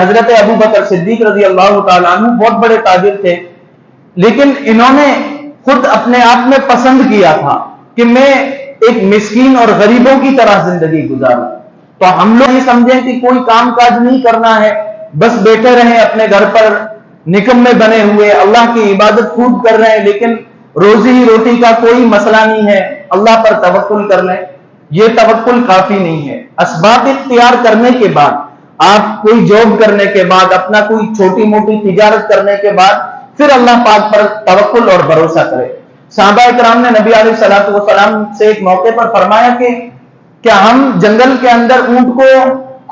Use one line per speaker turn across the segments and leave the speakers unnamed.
حضرت ابو بکر صدیق رضی اللہ تعالیٰ عنہ بہت بڑے تاجر تھے، لیکن انہوں نے خود اپنے آپ میں پسند کیا تھا کہ میں ایک مسکین اور غریبوں کی طرح زندگی گزاروں. تو ہم لوگ یہ سمجھیں کہ کوئی کام کاج نہیں کرنا ہے، بس بیٹھے رہیں اپنے گھر پر نکمے بنے ہوئے، اللہ کی عبادت خوب کر رہے ہیں لیکن روزی روٹی کا کوئی مسئلہ نہیں ہے، اللہ پر توکل کر لیں. یہ توکل کافی نہیں ہے. اسباب اختیار کرنے کے بعد، آپ کوئی جاب کرنے کے بعد، اپنا کوئی چھوٹی موٹی تجارت کرنے کے بعد پھر اللہ پاک پر توکل اور بھروسہ کرے. صحابہ کرام نے نبی علیہ الصلوۃ والسلام سے ایک موقع پر فرمایا کہ کیا ہم جنگل کے اندر اونٹ کو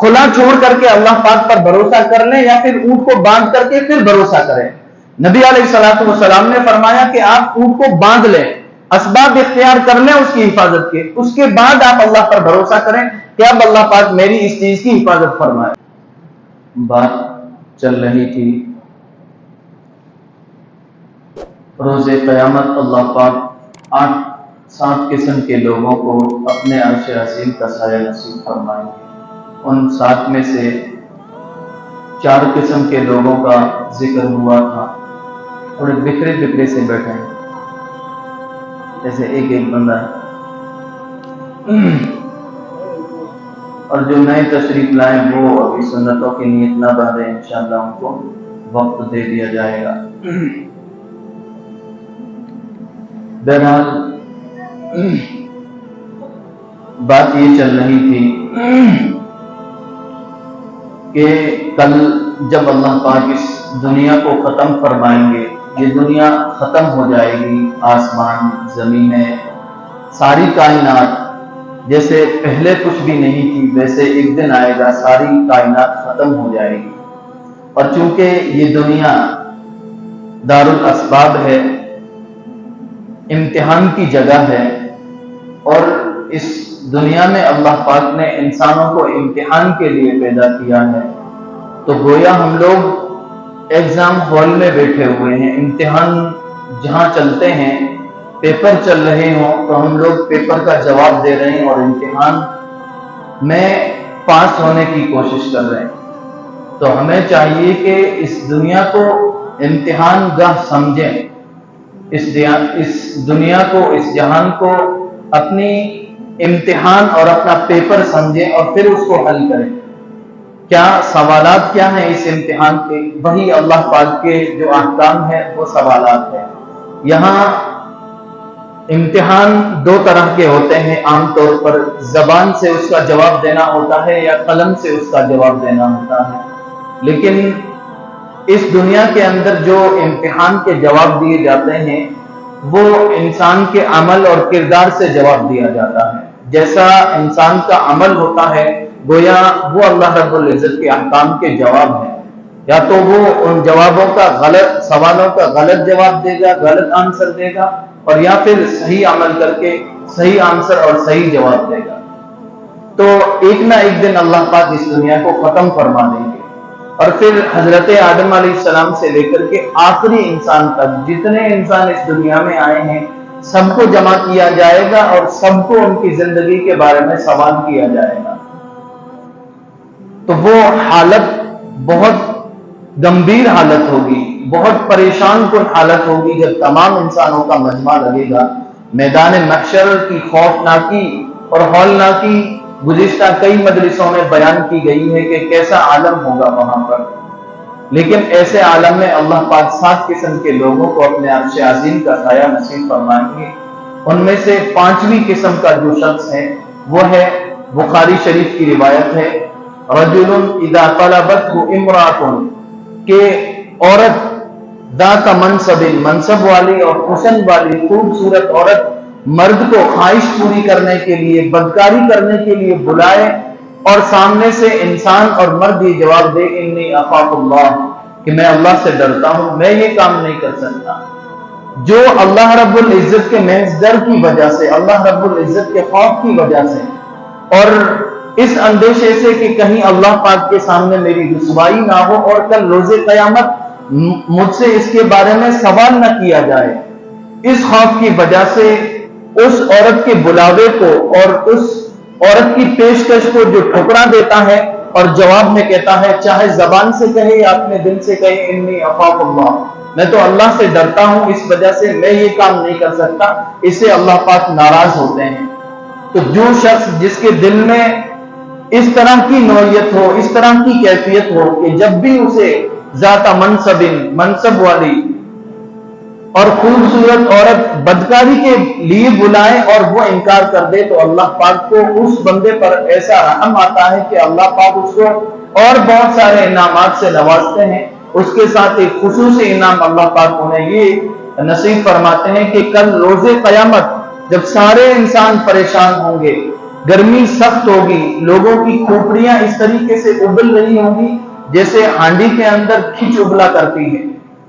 کھلا چھوڑ کر کے اللہ پاک پر بھروسہ کر لیں یا پھر اونٹ کو باندھ کر کے پھر بھروسہ کریں؟ نبی علیہ الصلوۃ والسلام نے فرمایا کہ آپ اونٹ کو باندھ لیں، اسباب اختیار کر لیں اس کی حفاظت کے، اس کے بعد آپ اللہ پر بھروسہ کریں کہ اب اللہ پاک میری اس چیز کی حفاظت فرمائے. بات چل رہی تھی روز قیامت اللہ پاک 7 قسم کے لوگوں کو اپنے عرش عظیم کا سایہ نصیب فرمائیں گے. ان 7 میں سے 4 قسم کے لوگوں کا ذکر ہوا تھا، تھوڑے بکھرے بکھرے سے بیٹھے ہیں، جیسے ایک بندہ اور جو نئے تشریف لائیں وہ ابھی سنتوں کی نیت نہ باندھیں، انشاءاللہ ان کو وقت دے دیا جائے گا. بہرحال بات یہ چل رہی تھی کہ کل جب اللہ پاک اس دنیا کو ختم فرمائیں گے، یہ دنیا ختم ہو جائے گی، آسمان، زمینیں، ساری کائنات جیسے پہلے کچھ بھی نہیں تھی ویسے ایک دن آئے گا ساری کائنات ختم ہو جائے گی. اور چونکہ یہ دنیا دارالاسباب ہے، امتحان کی جگہ ہے، اور اس دنیا میں اللہ پاک نے انسانوں کو امتحان کے لیے پیدا کیا ہے، تو گویا ہم لوگ ایگزام ہال میں بیٹھے ہوئے ہیں. امتحان جہاں چلتے ہیں، پیپر چل رہے ہوں تو ہم لوگ پیپر کا جواب دے رہے ہیں اور امتحان میں پاس ہونے کی کوشش کر رہے ہیں. تو ہمیں چاہیے کہ اس دنیا کو امتحان گاہ سمجھیں، اس دنیا کو، اس جہان کو اپنی امتحان اور اپنا پیپر سمجھیں اور پھر اس کو حل کریں. کیا سوالات کیا ہیں اس امتحان کے؟ وہی اللہ پاک کے جو احکام ہیں وہ سوالات ہیں. یہاں امتحان 2 طرح کے ہوتے ہیں عام طور پر، زبان سے اس کا جواب دینا ہوتا ہے یا قلم سے اس کا جواب دینا ہوتا ہے. لیکن اس دنیا کے اندر جو امتحان کے جواب دیے جاتے ہیں وہ انسان کے عمل اور کردار سے جواب دیا جاتا ہے. جیسا انسان کا عمل ہوتا ہے گویا وہ اللہ رب العزت کے احکام کے جواب ہیں. یا تو وہ ان جوابوں کا غلط، سوالوں کا غلط جواب دے گا، غلط آنسر دے گا، اور یا پھر صحیح عمل کر کے صحیح آنسر اور صحیح جواب دے گا. تو ایک نہ ایک دن اللہ پاک اس دنیا کو ختم فرما دیں گے، اور پھر حضرت آدم علیہ السلام سے لے کر کے آخری انسان تک جتنے انسان اس دنیا میں آئے ہیں سب کو جمع کیا جائے گا اور سب کو ان کی زندگی کے بارے میں سوال کیا جائے گا. تو وہ حالت بہت گمبھیر حالت ہوگی، بہت پریشان کن حالت ہوگی جب تمام انسانوں کا مجمع لگے گا. میدان محشر کی خوفناکی اور ہولناکی گزشتہ کئی مجلسوں میں بیان کی گئی ہے کہ کیسا عالم ہوگا وہاں پر. لیکن ایسے عالم میں اللہ پاک 7 قسم کے لوگوں کو اپنے عرش عظیم کا سایہ نصیب فرمائیں گے. ان میں سے 5ویں قسم کا جو شخص ہے وہ ہے، بخاری شریف کی روایت ہے، رجل اذا طلبته امرأة، کہ عورت ذات منصب والی اور حسن والی خوبصورت عورت مرد کو خواہش پوری کرنے کے لیے، بدکاری کرنے کے لیے بلائے اور سامنے سے انسان اور مرد یہ جواب دے انی اخاف اللہ، کہ میں اللہ سے ڈرتا ہوں، میں یہ کام نہیں کر سکتا. جو اللہ رب العزت کے محض ڈر کی وجہ سے، اللہ رب العزت کے خوف کی وجہ سے اور اس اندیشے سے کہ کہیں اللہ پاک کے سامنے میری رسوائی نہ ہو اور کل روز قیامت مجھ سے اس کے بارے میں سوال نہ کیا جائے، اس خوف کی وجہ سے اس عورت کے بلاوے کو اور اس عورت کی پیشکش کو جو ٹھکرا دیتا ہے اور جواب میں کہتا ہے چاہے زبان سے کہے یا اپنے دل سے کہے انی اخاف اللہ، میں تو اللہ سے ڈرتا ہوں، اس وجہ سے میں یہ کام نہیں کر سکتا، اس سے اللہ پاک ناراض ہوتے ہیں۔ تو جو شخص جس کے دل میں اس طرح کی نوعیت ہو، اس طرح کی کیفیت ہو کہ جب بھی اسے ذات منصب والی اور خوبصورت عورت بدکاری کے لیے بلائے اور وہ انکار کر دے، تو اللہ پاک کو اس بندے پر ایسا رحم آتا ہے کہ اللہ پاک اس کو اور بہت سارے انعامات سے نوازتے ہیں۔ اس کے ساتھ ایک خصوصی انعام اللہ پاک انہیں یہ نصیب فرماتے ہیں کہ کل روز قیامت جب سارے انسان پریشان ہوں گے، گرمی سخت ہوگی، لوگوں کی کھوپڑیاں اس طریقے سے ابل رہی ہوں گی جیسے ہانڈی کے اندر کھچ ابلا کرتی ہے،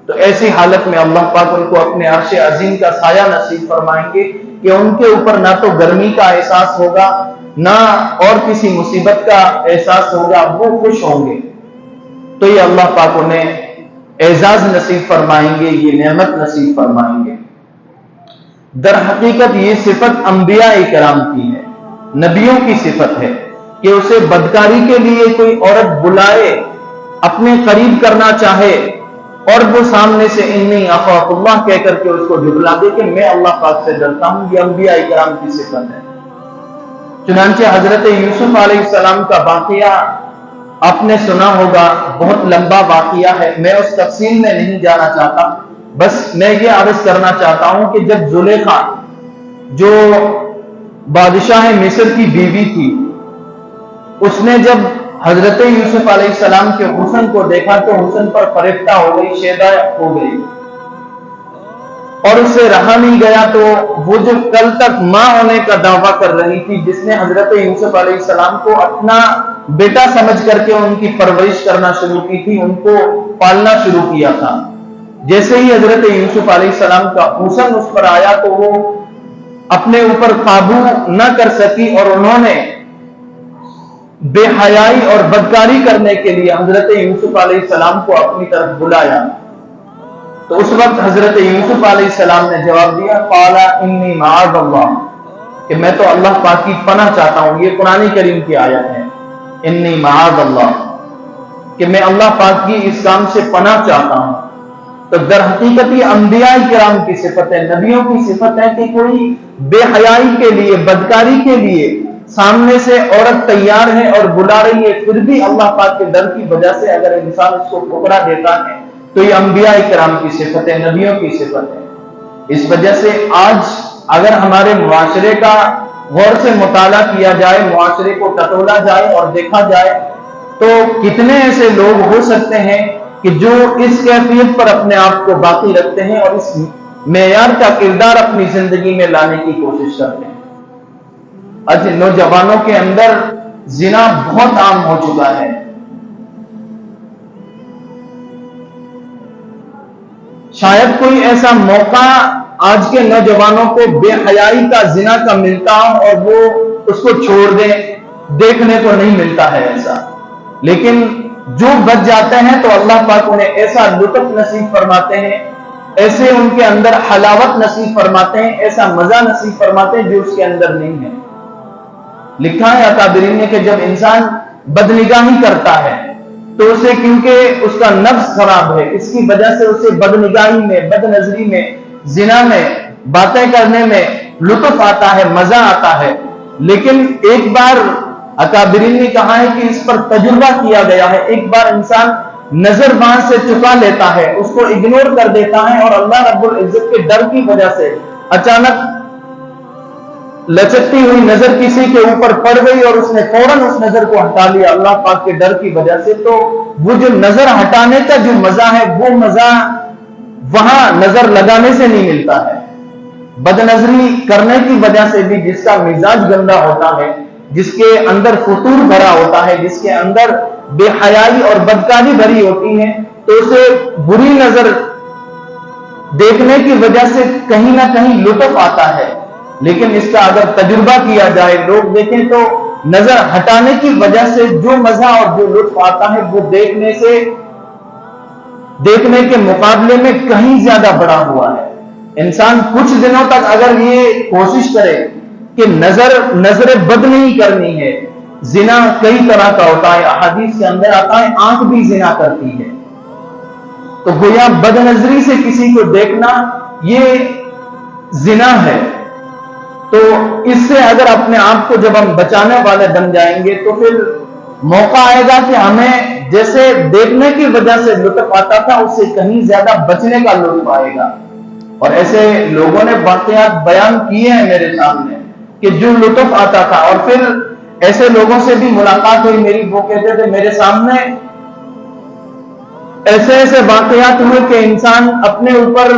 تو ایسی حالت میں اللہ پاک ان کو اپنے عرش عظیم کا سایہ نصیب فرمائیں گے کہ ان کے اوپر نہ تو گرمی کا احساس ہوگا، نہ اور کسی مصیبت کا احساس ہوگا، وہ خوش ہوں گے۔ تو یہ اللہ پاک انہیں اعزاز نصیب فرمائیں گے، یہ نعمت نصیب فرمائیں گے۔ در حقیقت یہ صفت انبیاء کرام کی ہے، نبیوں کی صفت ہے کہ اسے بدکاری کے لیے کوئی عورت بلائے، اپنے قریب کرنا چاہے اور وہ سامنے سے انی اخاف اللہ کہہ کر کے اس کو جھٹلا دے کہ میں اللہ پاک سے ڈرتا ہوں، یہ انبیاء کرام کی صفت ہے۔ چنانچہ حضرت یوسف علیہ السلام کا واقعہ آپ نے سنا ہوگا، بہت لمبا واقعہ ہے، میں اس تفصیل میں نہیں جانا چاہتا، بس میں یہ عرض کرنا چاہتا ہوں کہ جب زلیخا جو بادشاہ مصر کی بیوی تھی، اس نے جب حضرت یوسف علیہ السلام کے حسن کو دیکھا تو حسن پر فریفتہ ہو گئی، شیدا ہو گئی اور اس سے رہا نہیں گیا، تو وہ جو کل تک ماں ہونے کا دعویٰ کر رہی تھی، جس نے حضرت یوسف علیہ السلام کو اپنا بیٹا سمجھ کر کے ان کی پرورش کرنا شروع کی تھی، ان کو پالنا شروع کیا تھا، جیسے ہی حضرت یوسف علیہ السلام کا حسن اس پر آیا تو وہ اپنے اوپر قابو نہ کر سکی اور انہوں نے بے حیائی اور بدکاری کرنے کے لیے حضرت یوسف علیہ السلام کو اپنی طرف بلایا۔ تو اس وقت حضرت یوسف علیہ السلام نے جواب دیا قال انی معاذ اللہ، کہ میں تو اللہ پاک کی پناہ چاہتا ہوں، یہ قرآن کریم کی آیت ہے، انی معاذ اللہ، کہ میں اللہ پاک کی اس کام سے پناہ چاہتا ہوں۔ تو در حقیقت یہ انبیاء کرام کی صفت ہے، نبیوں کی صفت ہے کہ کوئی بے حیائی کے لیے، بدکاری کے لیے سامنے سے عورت تیار ہے اور بلا رہی ہے، پھر بھی اللہ پاک کے ڈر کی وجہ سے اگر انسان اس کو ٹھکرا دیتا ہے تو یہ انبیاء کرام کی صفت ہے، نبیوں کی صفت ہے۔ اس وجہ سے آج اگر ہمارے معاشرے کا غور سے مطالعہ کیا جائے، معاشرے کو ٹٹولا جائے اور دیکھا جائے تو کتنے ایسے لوگ ہو سکتے ہیں کہ جو اس کیفیت پر اپنے آپ کو باقی رکھتے ہیں اور اس معیار کا کردار اپنی زندگی میں لانے کی کوشش کرتے ہیں۔ آج نوجوانوں کے اندر زنا بہت عام ہو چکا ہے، شاید کوئی ایسا موقع آج کے نوجوانوں کو بے حیائی کا، زنا کا ملتا اور وہ اس کو چھوڑ دیں، دیکھنے کو نہیں ملتا ہے ایسا، لیکن جو بچ جاتے ہیں تو اللہ پاک انہیں ایسا لطف نصیب فرماتے ہیں، ایسے ان کے اندر حلاوت نصیب فرماتے ہیں، ایسا مزہ نصیب فرماتے ہیں جو اس کے اندر نہیں ہے۔ لکھا ہے اکابرین نے کہ جب انسان بدنگاہی کرتا ہے تو اسے، کیونکہ اس کا نفس خراب ہے، اس کی وجہ سے اسے بدنگاہی میں، بد نظری میں، زنا میں، باتیں کرنے میں لطف آتا ہے، مزہ آتا ہے، لیکن ایک بار اکابرین نے کہا ہے کہ اس پر تجربہ کیا گیا ہے، ایک بار انسان نظر باز سے چکا لیتا ہے، اس کو اگنور کر دیتا ہے اور اللہ رب العزت کے ڈر کی وجہ سے اچانک لچکتی ہوئی نظر کسی کے اوپر پڑ گئی اور اس نے فوراً اس نظر کو ہٹا لیا اللہ پاک کے ڈر کی وجہ سے، تو وہ جو نظر ہٹانے کا جو مزہ ہے وہ مزہ وہاں نظر لگانے سے نہیں ملتا ہے۔ بد نظری کرنے کی وجہ سے بھی جس کا مزاج گندا ہوتا ہے، جس کے اندر فطور بھرا ہوتا ہے، جس کے اندر بے حیائی اور بدکاری بھری ہوتی ہے، تو اسے بری نظر دیکھنے کی وجہ سے کہیں نہ کہیں لطف آتا ہے، لیکن اس کا اگر تجربہ کیا جائے، لوگ دیکھیں تو نظر ہٹانے کی وجہ سے جو مزہ اور جو لطف آتا ہے وہ دیکھنے کے مقابلے میں کہیں زیادہ بڑا ہوا ہے۔ انسان کچھ دنوں تک اگر یہ کوشش کرے کہ نظر بد نہیں کرنی ہے، زنا کئی طرح کا ہوتا ہے، احادیث کے اندر آتا ہے آنکھ بھی زنا کرتی ہے، تو گویا بد نظری سے کسی کو دیکھنا یہ زنا ہے۔ تو اس سے اگر اپنے آپ کو جب ہم بچانے والے بن جائیں گے تو پھر موقع آئے گا کہ ہمیں جیسے دیکھنے کی وجہ سے لطف آتا تھا اس سے کہیں زیادہ بچنے کا لطف آئے گا۔ اور ایسے لوگوں نے واقعات بیان کیے ہیں میرے سامنے کہ جو لطف آتا تھا، اور پھر ایسے لوگوں سے بھی ملاقات ہوئی میری، وہ کہتے تھے میرے سامنے ایسے ایسے واقعات ہوئے کہ انسان اپنے اوپر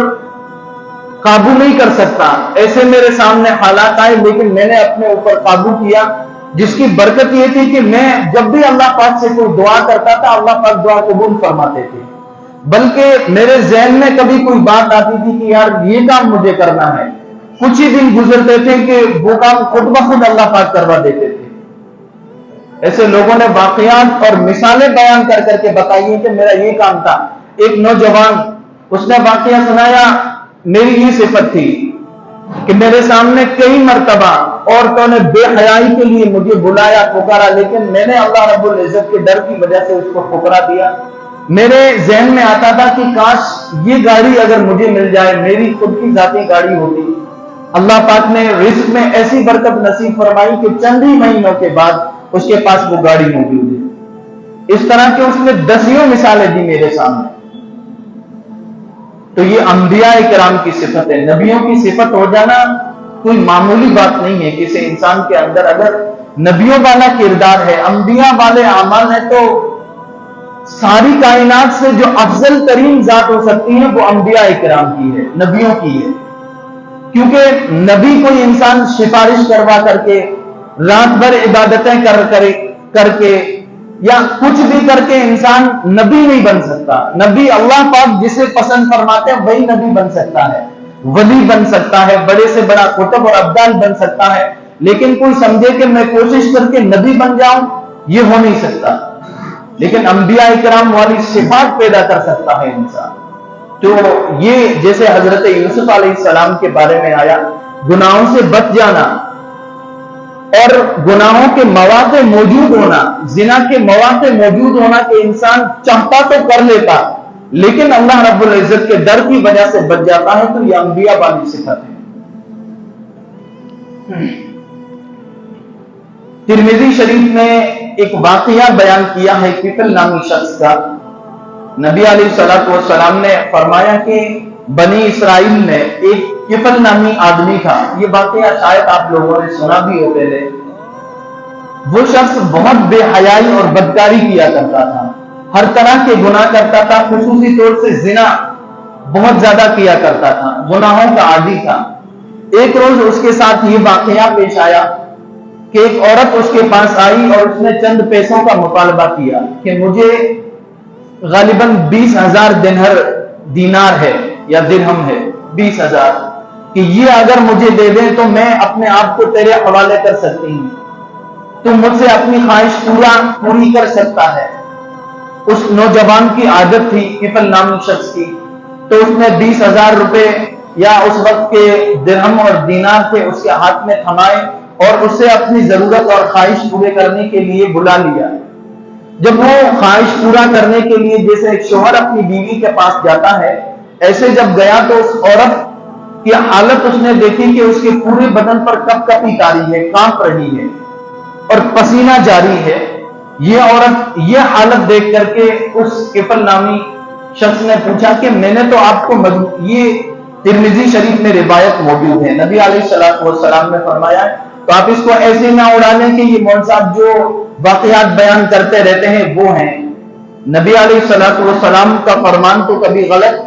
قابو نہیں کر سکتا، ایسے میرے سامنے حالات آئے لیکن میں نے اپنے اوپر قابو کیا، جس کی برکت یہ تھی کہ میں جب بھی اللہ پاک سے کوئی دعا کرتا تھا اللہ پاک دعا قبول فرماتے تھے، بلکہ میرے ذہن میں کبھی کوئی بات آتی تھی کہ یار یہ کام مجھے کرنا ہے، کچھ ہی دن گزرتے تھے کہ وہ کام خود بخود اللہ پاک کروا دیتے تھے۔ ایسے لوگوں نے واقعات اور مثالیں بیان کر کر کے بتائی کہ میرا یہ کام تھا۔ ایک نوجوان اس نے واقعہ سنایا، میری یہ صفت تھی کہ میرے سامنے کئی مرتبہ عورتوں نے بے حیائی کے لیے مجھے بلایا پکارا، لیکن میں نے اللہ رب العزت کے ڈر کی وجہ سے اس کو ٹھکرا دیا۔ میرے ذہن میں آتا تھا کہ کاش یہ گاڑی اگر مجھے مل جائے، میری خود کی ذاتی گاڑی ہوتی۔ اللہ پاک نے رزق میں ایسی برکت نصیب فرمائی کہ چند ہی مہینوں کے بعد اس کے پاس وہ گاڑی موجود ہے۔ اس طرح کے اس نے دسیوں مثالیں دی میرے سامنے۔ تو یہ انبیاء کرام کی صفت ہے، نبیوں کی صفت ہو جانا کوئی معمولی بات نہیں ہے۔ کسی انسان کے اندر اگر نبیوں والا کردار ہے، انبیاء والے اعمال ہیں، تو ساری کائنات سے جو افضل ترین ذات ہو سکتی ہے وہ انبیاء کرام کی ہے، نبیوں کی ہے۔ کیونکہ نبی کوئی انسان سفارش کروا کر کے، رات بھر عبادتیں کر کے یا کچھ بھی کر کے انسان نبی نہیں بن سکتا۔ نبی اللہ پاک جسے پسند فرماتے ہیں وہی نبی بن سکتا ہے، ولی بن سکتا ہے، بڑے سے بڑا قطب اور ابدال بن سکتا ہے، لیکن کوئی سمجھے کہ میں کوشش کر کے نبی بن جاؤں، یہ ہو نہیں سکتا۔ لیکن انبیاء کرام والی صفات پیدا کر سکتا ہے انسان۔ تو یہ جیسے حضرت یوسف علیہ السلام کے بارے میں آیا، گناہوں سے بچ جانا اور گناہوں کے مواقع موجود ہونا، زنا کے مواقع موجود ہونا کہ انسان چاہتا تو کر لیتا لیکن اللہ رب العزت کے ڈر کی وجہ سے بچ جاتا ہے، تو یہ انبیاء والی صفت ہے۔ ترمذی شریف میں ایک واقعہ بیان کیا ہے کفل نامی شخص کا۔ نبی علیہ الصلوۃ والسلام نے فرمایا کہ بنی اسرائیل میں ایک کفل نامی آدمی تھا، یہ واقعہ شاید آپ لوگوں نے سنا بھی ہو پہلے۔ وہ شخص بہت بے حیائی اور بدکاری کیا کرتا تھا، ہر طرح کے گناہ کرتا تھا، خصوصی طور سے زنا بہت زیادہ کیا کرتا تھا، گناہوں کا عادی تھا۔ ایک روز اس کے ساتھ یہ واقعہ پیش آیا کہ ایک عورت اس کے پاس آئی اور اس نے چند پیسوں کا مطالبہ کیا کہ مجھے غالباً 20,000 دینار ہے یا درہم ہے، 20,000، کہ یہ اگر مجھے دے دیں تو میں اپنے آپ کو تیرے حوالے کر سکتی ہوں، تو مجھ سے اپنی خواہش پوری کر سکتا ہے۔ اس نوجوان کی عادت تھی کفل نامی شخص کی، تو اس نے 20,000 روپے یا اس وقت کے درہم اور دینار تھے اس کے ہاتھ میں تھمائے اور اس سے اپنی ضرورت اور خواہش پورے کرنے کے لیے بلا لیا۔ جب وہ خواہش پورا کرنے کے لیے جیسے ایک شوہر اپنی بیوی کے پاس جاتا ہے، ایسے جب گیا تو اس عورت کی حالت اس نے دیکھی کہ اس کے پورے بدن پر کپ کپی تاری ہے، کانپ رہی ہے اور پسینہ جاری ہے۔ یہ عورت یہ حالت دیکھ کر کے اس کفل نامی شخص نے پوچھا کہ میں نے تو آپ کو یہ ترمذی شریف میں روایت موجود ہے، نبی علیہ الصلوۃ والسلام نے فرمایا تو آپ اس کو ایسے نہ اڑا لیں کہ یہ مولوی صاحب جو واقعات بیان کرتے رہتے ہیں وہ ہیں۔ نبی علیہ الصلوۃ والسلام کا فرمان تو کبھی غلط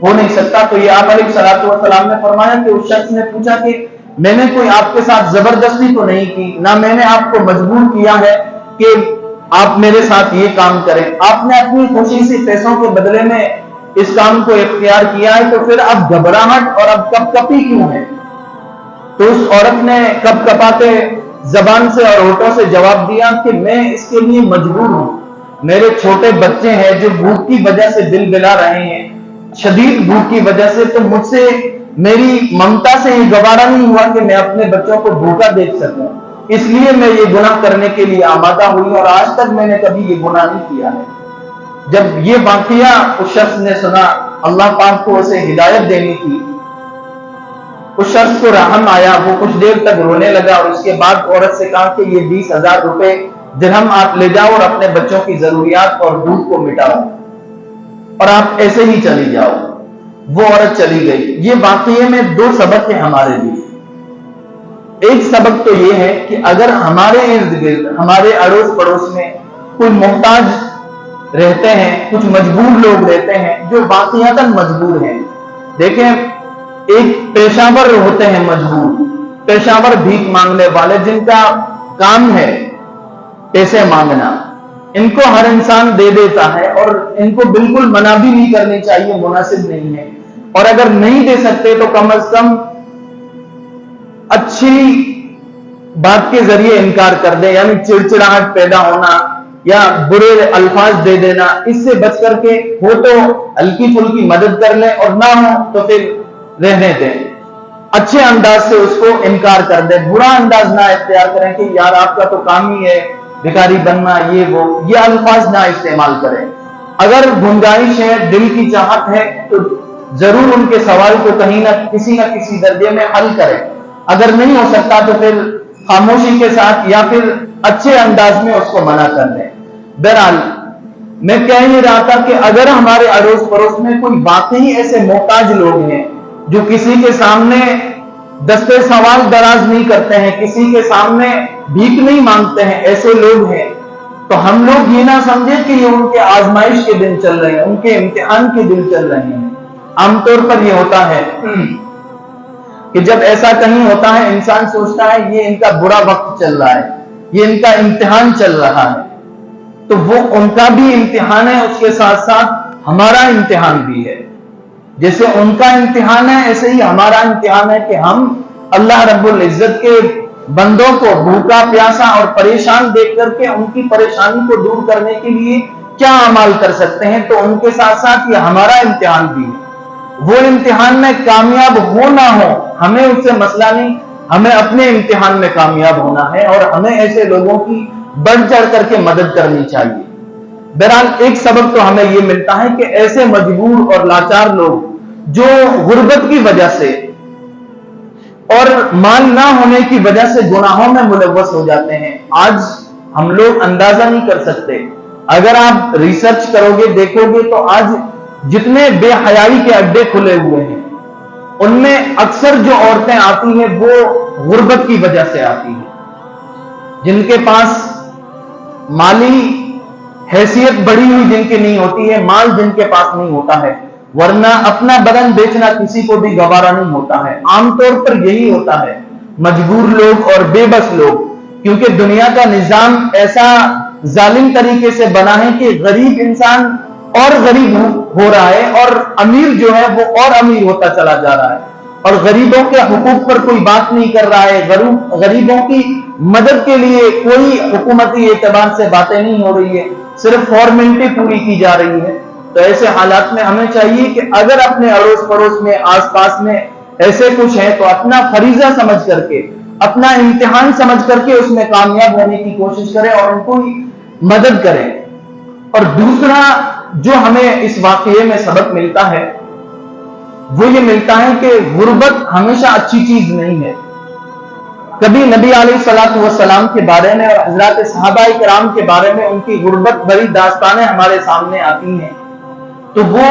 ہو نہیں سکتا۔ تو یہ آپ علیہ الصلوۃ والسلام نے فرمایا کہ اس شخص نے پوچھا کہ میں نے کوئی آپ کے ساتھ زبردستی تو نہیں کی، نہ میں نے آپ کو مجبور کیا ہے کہ آپ میرے ساتھ یہ کام کریں، آپ نے اپنی خوشی سے پیسوں کے بدلے میں اس کام کو اختیار کیا ہے، تو پھر اب گھبراہٹ اور اب کپ کپی کیوں ہے؟ تو اس عورت نے کپ کپاتے زبان سے اور ہونٹوں سے جواب دیا کہ میں اس کے لیے مجبور ہوں، میرے چھوٹے بچے ہیں جو بھوک کی وجہ سے دل بلا رہے ہیں، شدید بھوک کی وجہ سے، تو مجھ سے میری ممتا سے یہ گوارا نہیں ہوا کہ میں اپنے بچوں کو بھوکا دیکھ سکوں، اس لیے میں یہ گناہ کرنے کے لیے آمادہ ہوئی اور آج تک میں نے کبھی یہ گناہ نہیں کیا ہے۔ جب یہ واقعہ اس شخص نے سنا، اللہ پاک کو اسے ہدایت دینی تھی، اس شخص کو رحم آیا، وہ کچھ دیر تک رونے لگا اور اس کے بعد عورت سے کہا کہ یہ 20,000 روپے درہم آپ لے جاؤ اور اپنے بچوں کی ضروریات اور دودھ کو مٹاؤ اور آپ ایسے ہی چلی جاؤ۔ وہ عورت چلی گئی۔ یہ واقعے میں دو سبق ہیں ہمارے لیے۔ ایک سبق تو یہ ہے کہ اگر ہمارے ارد گرد، ہمارے اڑوس پڑوس میں کوئی محتاج رہتے ہیں، کچھ مجبور لوگ رہتے ہیں جو واقعتاً مجبور ہیں۔ دیکھیں، ایک پیشاور ہوتے ہیں مجبور، پیشاور بھیک مانگنے والے جن کا کام ہے پیسے مانگنا، ان کو ہر انسان دے دیتا ہے اور ان کو بالکل منع بھی نہیں کرنی چاہیے، مناسب نہیں ہے۔ اور اگر نہیں دے سکتے تو کم از کم اچھی بات کے ذریعے انکار کر دیں، یعنی چڑچڑاہٹ پیدا ہونا یا برے الفاظ دے دینا، اس سے بچ کر کے ہو تو ہلکی پھلکی مدد کر لیں اور نہ ہو تو پھر رہنے دیں۔ اچھے انداز سے اس کو انکار کر دیں، برا انداز نہ اختیار کریں کہ یار آپ کا تو کام ہی ہے بھکاری بننا، یہ الفاظ نہ استعمال کریں۔ اگر گنجائش ہے، دل کی چاہت ہے تو ضرور ان کے سوال کو کہیں نہ کسی درجے میں حل کریں۔ اگر نہیں ہو سکتا تو پھر خاموشی کے ساتھ یا پھر اچھے انداز میں اس کو منع کر دیں۔ بہرحال میں کہہ نہیں رہا تھا کہ اگر ہمارے اڑوس پڑوس میں کوئی واقعی ایسے محتاج لوگ ہیں جو کسی کے سامنے دستے سوال دراز نہیں کرتے ہیں، کسی کے سامنے بھیک نہیں مانگتے ہیں، ایسے لوگ ہیں تو ہم لوگ یہ نہ سمجھیں کہ یہ ان کے آزمائش کے دن چل رہے ہیں، ان کے امتحان کے دن چل رہے ہیں۔ عام طور پر یہ ہوتا ہے کہ جب ایسا کہیں ہوتا ہے انسان سوچتا ہے یہ ان کا برا وقت چل رہا ہے، یہ ان کا امتحان چل رہا ہے، تو وہ ان کا بھی امتحان ہے، اس کے ساتھ ساتھ ہمارا امتحان بھی ہے۔ جیسے ان کا امتحان ہے ایسے ہی ہمارا امتحان ہے کہ ہم اللہ رب العزت کے بندوں کو بھوکا پیاسا اور پریشان دیکھ کر کے ان کی پریشانی کو دور کرنے کے لیے کیا اعمال کر سکتے ہیں۔ تو ان کے ساتھ ساتھ یہ ہمارا امتحان بھی ہے۔ وہ امتحان میں کامیاب ہو نہ ہو ہمیں اس سے مسئلہ نہیں، ہمیں اپنے امتحان میں کامیاب ہونا ہے اور ہمیں ایسے لوگوں کی بڑھ چڑھ کر کے مدد کرنی چاہیے۔ بہرحال ایک سبق تو ہمیں یہ ملتا ہے کہ ایسے مجبور اور لاچار لوگ جو غربت کی وجہ سے اور مال نہ ہونے کی وجہ سے گناہوں میں ملوث ہو جاتے ہیں، آج ہم لوگ اندازہ نہیں کر سکتے۔ اگر آپ ریسرچ کرو گے، دیکھو گے تو آج جتنے بے حیائی کے اڈے کھلے ہوئے ہیں ان میں اکثر جو عورتیں آتی ہیں وہ غربت کی وجہ سے آتی ہیں، جن کے پاس مالی حیثیت بڑی ہوئی جن کی نہیں ہوتی ہے، مال جن کے پاس نہیں ہوتا ہے، ورنہ اپنا بدن بیچنا کسی کو بھی گوارا نہیں ہوتا ہے۔ عام طور پر یہی ہوتا ہے، مجبور لوگ اور بے بس لوگ، کیونکہ دنیا کا نظام ایسا ظالم طریقے سے بنا ہے کہ غریب انسان اور غریب ہو رہا ہے اور امیر جو ہے وہ اور امیر ہوتا چلا جا رہا ہے، اور غریبوں کے حقوق پر کوئی بات نہیں کر رہا ہے، غریبوں کی مدد کے لیے کوئی حکومتی اعتبار سے باتیں نہیں ہو رہی ہے، صرف فارمیلٹی پوری کی جا رہی ہے۔ تو ایسے حالات میں ہمیں چاہیے کہ اگر اپنے اڑوس پڑوس میں آس پاس میں ایسے کچھ ہیں تو اپنا فریضہ سمجھ کر کے، اپنا امتحان سمجھ کر کے اس میں کامیاب ہونے کی کوشش کریں اور ان کو مدد کریں۔ اور دوسرا جو ہمیں اس واقعے میں سبق ملتا ہے وہ یہ ملتا ہے کہ غربت ہمیشہ اچھی چیز نہیں ہے۔ کبھی نبی علیہ الصلوۃ والسلام کے بارے میں اور حضرات صحابہ کرام کے بارے میں ان کی غربت بھری داستانیں ہمارے سامنے آتی ہیں تو وہ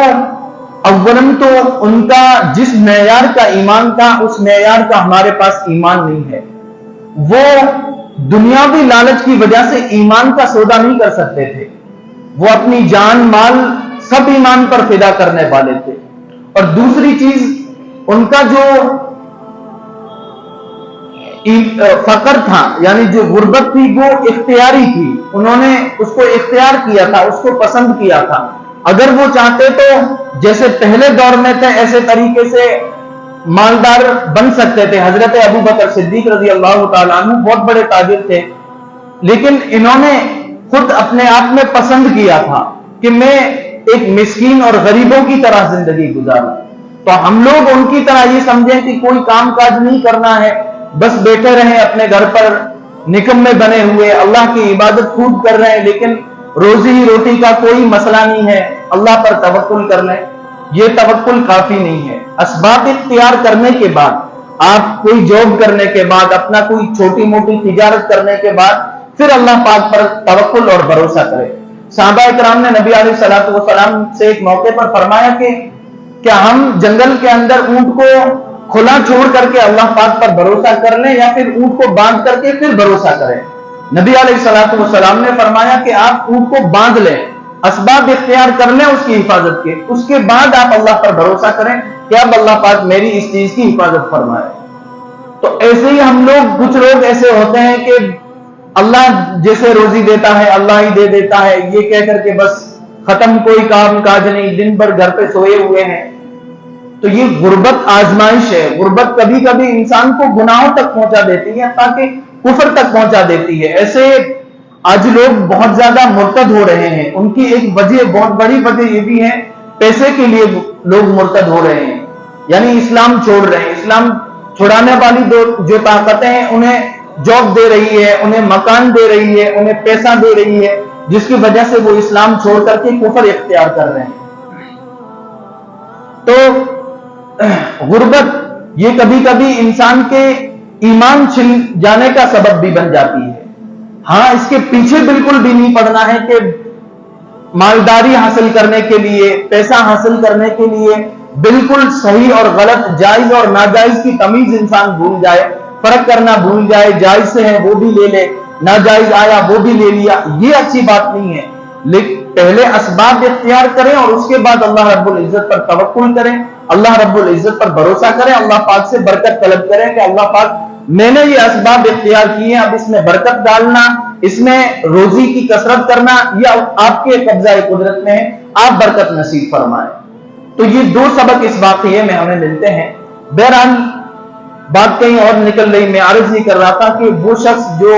اولاً تو ان کا جس معیار کا ایمان تھا اس معیار کا ہمارے پاس ایمان نہیں ہے۔ وہ دنیاوی لالچ کی وجہ سے ایمان کا سودا نہیں کر سکتے تھے، وہ اپنی جان مال سب ایمان پر فدا کرنے والے تھے۔ اور دوسری چیز ان کا جو فقر تھا، یعنی جو غربت تھی، وہ اختیاری تھی، انہوں نے اس کو اختیار کیا تھا، اس کو پسند کیا تھا۔ اگر وہ چاہتے تو جیسے پہلے دور میں تھے ایسے طریقے سے مالدار بن سکتے تھے۔ حضرت ابو بکر صدیق رضی اللہ تعالیٰ عنہ بہت بڑے تاجر تھے، لیکن انہوں نے خود اپنے آپ میں پسند کیا تھا کہ میں ایک مسکین اور غریبوں کی طرح زندگی گزاروں۔ تو ہم لوگ ان کی طرح یہ سمجھیں کہ کوئی کام کاج نہیں کرنا ہے، بس بیٹھے رہیں اپنے گھر پر نکمے بنے ہوئے اللہ کی عبادت خوب کر رہے ہیں لیکن روزی روٹی کا کوئی مسئلہ نہیں ہے، اللہ پر توکل کر لیں، یہ توکل کافی نہیں ہے۔ اسباب اختیار کرنے کے بعد، آپ کوئی جاب کرنے کے بعد، اپنا کوئی چھوٹی موٹی تجارت کرنے کے بعد پھر اللہ پاک پر توکل اور بھروسہ کرے۔ صحابہ اکرام نے نبی علیہ الصلوۃ والسلام سے ایک موقع پر فرمایا کہ کیا ہم جنگل کے اندر اونٹ کو کھلا چھوڑ کر کے اللہ پاک پر بھروسہ کر لیں یا پھر اونٹ کو باندھ کر کے پھر بھروسہ کریں؟ نبی علیہ الصلوۃ والسلام نے فرمایا کہ آپ اونٹ کو باندھ لیں، اسباب اختیار کر لیں اس کی حفاظت کے، اس کے بعد آپ اللہ پر بھروسہ کریں کہ اب اللہ پاک میری اس چیز کی حفاظت فرمائے۔ تو ایسے ہی ہم لوگ، کچھ لوگ ایسے ہوتے ہیں کہ اللہ جیسے روزی دیتا ہے اللہ ہی دے دیتا ہے، یہ کہہ کر کے بس ختم، کوئی کام کاج نہیں، دن بھر گھر پہ سوئے ہوئے ہیں۔ تو یہ غربت آزمائش ہے۔ غربت کبھی کبھی انسان کو گناہوں تک پہنچا دیتی ہے، تاکہ کفر تک پہنچا دیتی ہے۔ ایسے آج لوگ بہت زیادہ مرتد ہو رہے ہیں، ان کی ایک وجہ، بہت بڑی وجہ یہ بھی ہے، پیسے کے لیے لوگ مرتد ہو رہے ہیں، یعنی اسلام چھوڑ رہے ہیں۔ اسلام چھڑانے والی جو طاقتیں ہیں انہیں جاب دے رہی ہے، انہیں مکان دے رہی ہے، انہیں پیسہ دے رہی ہے، جس کی وجہ سے وہ اسلام چھوڑ کر کے کفر اختیار کر رہے ہیں۔ تو غربت یہ کبھی کبھی انسان کے ایمان چھن جانے کا سبب بھی بن جاتی ہے۔ ہاں، اس کے پیچھے بالکل بھی نہیں پڑنا ہے کہ مالداری حاصل کرنے کے لیے، پیسہ حاصل کرنے کے لیے بالکل صحیح اور غلط، جائز اور ناجائز کی تمیز انسان بھول جائے، فرق کرنا بھول جائے، جائز سے ہے وہ بھی لے لے، ناجائز آیا وہ بھی لے لیا، یہ اچھی بات نہیں ہے۔ لیکن پہلے اسباب اختیار کریں اور اس کے بعد اللہ رب العزت پر توکل کریں، اللہ رب العزت پر بھروسہ کریں، اللہ پاک سے برکت طلب کریں کہ اللہ پاک میں نے یہ اسباب اختیار کیے ہیں، اب اس میں برکت ڈالنا، اس میں روزی کی کثرت کرنا، یہ آپ کے قبضہ قدرت میں ہے، آپ برکت نصیب فرمائیں۔ تو یہ دو سبق اس واقعے میں ہمیں ملتے ہیں۔ بہرحال بات کہیں اور نکل رہی، میں عرض نہیں کر رہا تھا کہ وہ شخص جو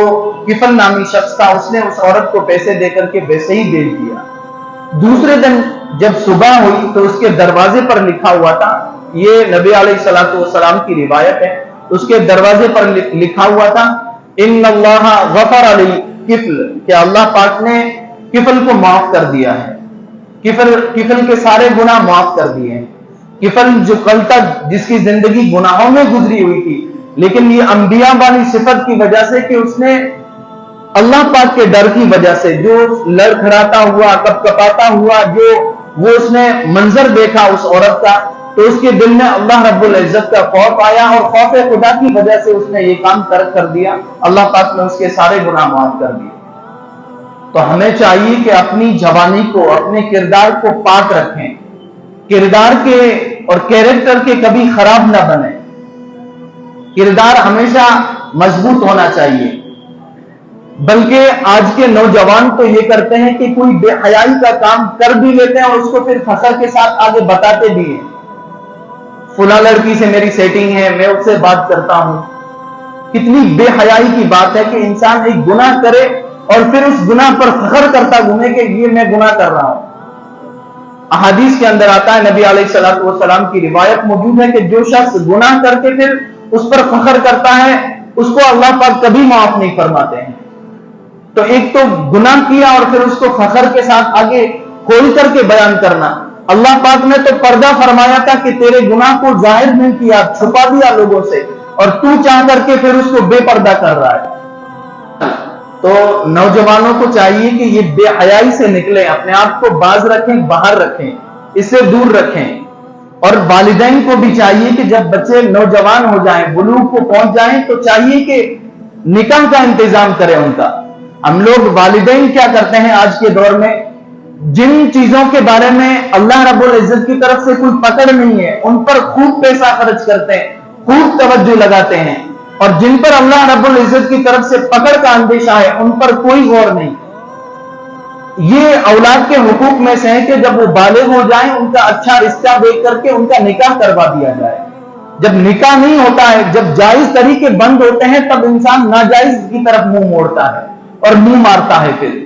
کفل نامی شخص تھا، اس نے اس عورت کو پیسے دے کر کے ویسے ہی بھیج دیا۔ دوسرے دن جب صبح ہوئی تو اس کے دروازے پر لکھا ہوا تھا، یہ نبی علیہ الصلوۃ والسلام کی روایت ہے، اس کے دروازے پر لکھا ہوا تھا ان اللہ غفر علی کفل، کہ اللہ پاک نے کفل کو معاف کر دیا ہے، کفل کے سارے گناہ معاف کر دیے ہیں۔ کفل جو کل تک جس کی زندگی گناہوں میں گزری ہوئی تھی، لیکن یہ انبیاء والی صفت کی وجہ سے کہ اس نے اللہ پاک کے ڈر کی وجہ سے جو لڑکھڑاتا ہوا، کپ کپاتا ہوا، جو وہ اس نے منظر دیکھا اس عورت کا، تو اس کے دل میں اللہ رب العزت کا خوف آیا اور خوف خدا کی وجہ سے اس نے یہ کام ترک کر دیا، اللہ پاک نے اس کے سارے گناہ معاف کر دیے۔ تو ہمیں چاہیے کہ اپنی جوانی کو، اپنے کردار کو پاک رکھیں، کردار کے اور کیریکٹر کے کبھی خراب نہ بنے، کردار ہمیشہ مضبوط ہونا چاہیے۔ بلکہ آج کے نوجوان تو یہ کرتے ہیں کہ کوئی بے حیائی کا کام کر بھی لیتے ہیں اور اس کو پھر فخر کے ساتھ آگے بتاتے بھی ہیں، فلاں لڑکی سے میری سیٹنگ ہے، میں اس سے بات کرتا ہوں۔ کتنی بے حیائی کی بات ہے کہ انسان ایک گناہ کرے اور پھر اس گناہ پر فخر کرتا گھومے کہ یہ میں گناہ کر رہا ہوں۔ احادیث کے اندر آتا ہے، نبی علیہ الصلوۃ والسلام کی روایت موجود ہے کہ جو شخص گناہ کر کے پھر اس پر فخر کرتا ہے، اس کو اللہ پاک کبھی معاف نہیں فرماتے ہیں۔ تو ایک تو گناہ کیا اور پھر اس کو فخر کے ساتھ آگے کھول کر کے بیان کرنا۔ اللہ پاک نے تو پردہ فرمایا تھا کہ تیرے گناہ کو ظاہر نہیں کیا، چھپا دیا لوگوں سے، اور تو چاہ کر کے پھر اس کو بے پردہ کر رہا ہے۔ تو نوجوانوں کو چاہیے کہ یہ بے حیائی سے نکلیں، اپنے آپ کو باز رکھیں، باہر رکھیں، اس سے دور رکھیں۔ اور والدین کو بھی چاہیے کہ جب بچے نوجوان ہو جائیں، بلوغ کو پہنچ جائیں، تو چاہیے کہ نکاح کا انتظام کریں ان کا۔ ہم لوگ والدین کیا کرتے ہیں آج کے دور میں، جن چیزوں کے بارے میں اللہ رب العزت کی طرف سے کوئی پکڑ نہیں ہے، ان پر خوب پیسہ خرچ کرتے ہیں، خوب توجہ لگاتے ہیں، اور جن پر اللہ رب العزت کی طرف سے پکڑ کا اندیشہ ہے ان پر کوئی غور نہیں۔ یہ اولاد کے حقوق میں سے ہے کہ جب وہ بالغ ہو جائیں ان کا اچھا رشتہ دیکھ کر کے ان کا نکاح کروا دیا جائے۔ جب نکاح نہیں ہوتا ہے، جب جائز طریقے بند ہوتے ہیں، تب انسان ناجائز کی طرف منہ موڑتا ہے اور منہ مارتا ہے پھر۔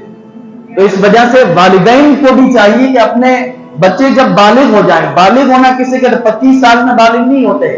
تو اس وجہ سے والدین کو بھی چاہیے کہ اپنے بچے جب بالغ ہو جائیں، بالغ ہونا کسی کے 25 سال میں بالغ نہیں ہوتے،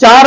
4